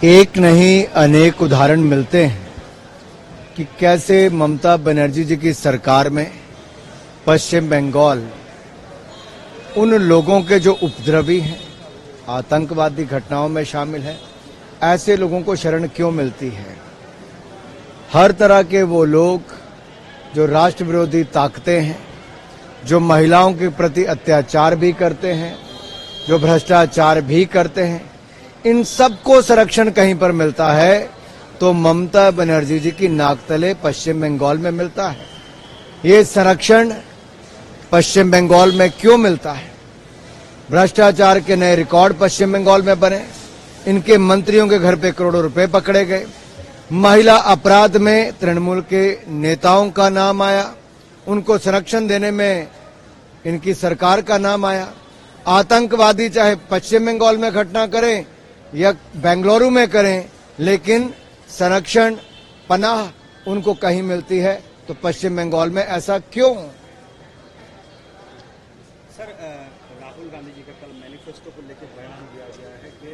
एक नहीं अनेक उदाहरण मिलते हैं कि कैसे ममता बनर्जी जी की सरकार में पश्चिम बंगाल उन लोगों के जो उपद्रवी हैं, आतंकवादी घटनाओं में शामिल हैं, ऐसे लोगों को शरण क्यों मिलती है। हर तरह के वो लोग जो राष्ट्र विरोधी ताकतें हैं, जो महिलाओं के प्रति अत्याचार भी करते हैं, जो भ्रष्टाचार भी करते हैं, इन सबको संरक्षण कहीं पर मिलता है तो ममता बनर्जी जी की नाक तले पश्चिम बंगाल में मिलता है। ये संरक्षण पश्चिम बंगाल में क्यों मिलता है? भ्रष्टाचार के नए रिकॉर्ड पश्चिम बंगाल में बने, इनके मंत्रियों के घर पे करोड़ों रुपए पकड़े गए, महिला अपराध में तृणमूल के नेताओं का नाम आया, उनको संरक्षण देने में इनकी सरकार का नाम आया। आतंकवादी चाहे पश्चिम बंगाल में घटना करें या बेंगलुरु में करें, लेकिन संरक्षण पनाह उनको कहीं मिलती है, तो पश्चिम बंगाल में ऐसा क्यों? सर, राहुल गांधी जी का कल मैनिफेस्टो को लेकर बयान दिया गया है कि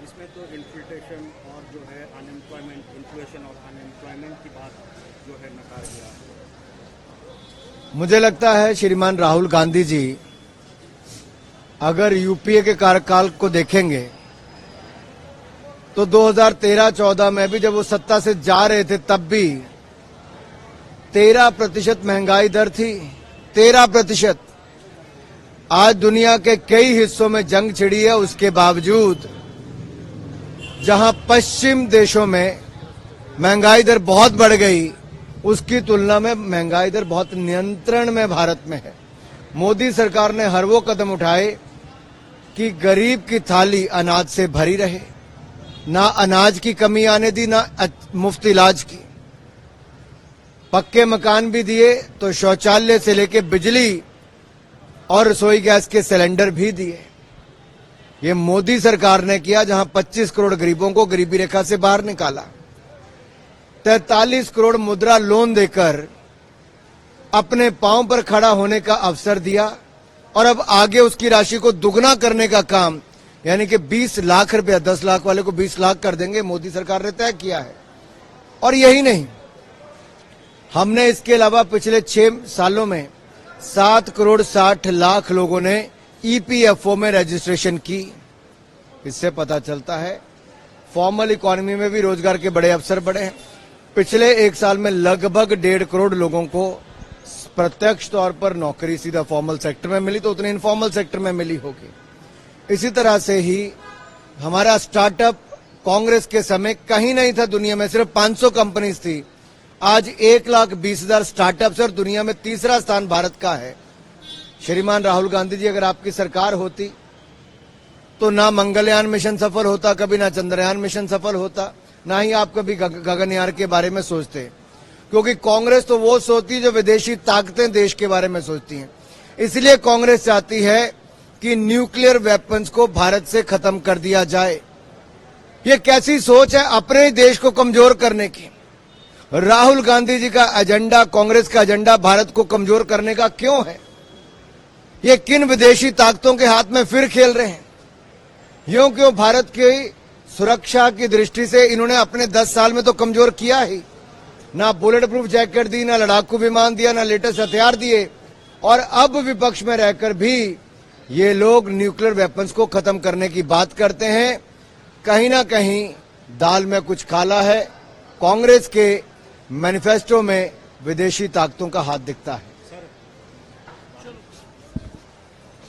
इसमें तो इन्फिल्ट्रेशन और जो है अनएम्प्लॉयमेंट, इन्फ्लेशन और अनएम्प्लॉयमेंट की बात जो है नकार दिया है। मुझे लगता है श्रीमान राहुल गांधी जी अगर यूपीए के कार्यकाल को देखेंगे तो 2013-14 में भी जब वो सत्ता से जा रहे थे तब भी 13% महंगाई दर थी, 13%। आज दुनिया के कई हिस्सों में जंग छिड़ी है, उसके बावजूद जहां पश्चिम देशों में महंगाई दर बहुत बढ़ गई, उसकी तुलना में महंगाई दर बहुत नियंत्रण में भारत में है। मोदी सरकार ने हर वो कदम उठाए कि गरीब की थाली अनाज से भरी रहे, ना अनाज की कमी आने दी, ना मुफ्त इलाज की। पक्के मकान भी दिए तो शौचालय से लेके बिजली और रसोई गैस के सिलेंडर भी दिए। ये मोदी सरकार ने किया, जहां 25 करोड़ गरीबों को गरीबी रेखा से बाहर निकाला, 43 करोड़ मुद्रा लोन देकर अपने पांव पर खड़ा होने का अवसर दिया, और अब आगे उसकी राशि को दुगना करने का काम, यानी कि 20 लाख रुपया, 10 लाख वाले को 20 लाख कर देंगे, मोदी सरकार ने तय किया है। और यही नहीं, हमने इसके अलावा पिछले 6 सालों में 7 करोड़ 60 लाख लोगों ने ईपीएफओ में रजिस्ट्रेशन की। इससे पता चलता है फॉर्मल इकोनॉमी में भी रोजगार के बड़े अवसर बढ़े हैं। पिछले 1 साल में लगभग 1.5 करोड़ लोगों को प्रत्यक्ष तौर पर नौकरी सीधा फॉर्मल सेक्टर में मिली, तो उतनी इनफॉर्मल सेक्टर में मिली होगी। इसी तरह से ही हमारा स्टार्टअप कांग्रेस के समय कहीं नहीं था दुनिया में, सिर्फ 500 कंपनीज थी। आज 1,20,000 स्टार्टअप्स और दुनिया में तीसरा स्थान भारत का है। श्रीमान राहुल गांधी जी, अगर आपकी सरकार होती तो ना मंगलयान मिशन सफल होता कभी, ना चंद्रयान मिशन सफल होता, ना ही आप कभी गगनयान के बारे में सोचते। क्योंकि कांग्रेस तो वो सोचती है जो विदेशी ताकतें देश के बारे में सोचती हैं। इसलिए कांग्रेस चाहती है कि न्यूक्लियर वेपन्स को भारत से खत्म कर दिया जाए। ये कैसी सोच है अपने देश को कमजोर करने की? राहुल गांधी जी का एजेंडा, कांग्रेस का एजेंडा भारत को कमजोर करने का क्यों है? ये किन विदेशी ताकतों के हाथ में फिर खेल रहे हैं? यूं क्यों भारत की सुरक्षा की दृष्टि से इन्होंने अपने 10 साल में तो कमजोर किया ही। ना बुलेट प्रूफ जैकेट दी, ना लड़ाकू विमान दिया, ना लेटेस्ट हथियार दिए, और अब विपक्ष में रहकर भी ये लोग न्यूक्लियर वेपन्स को खत्म करने की बात करते हैं। कहीं ना कहीं दाल में कुछ काला है। कांग्रेस के मैनिफेस्टो में विदेशी ताकतों का हाथ दिखता है।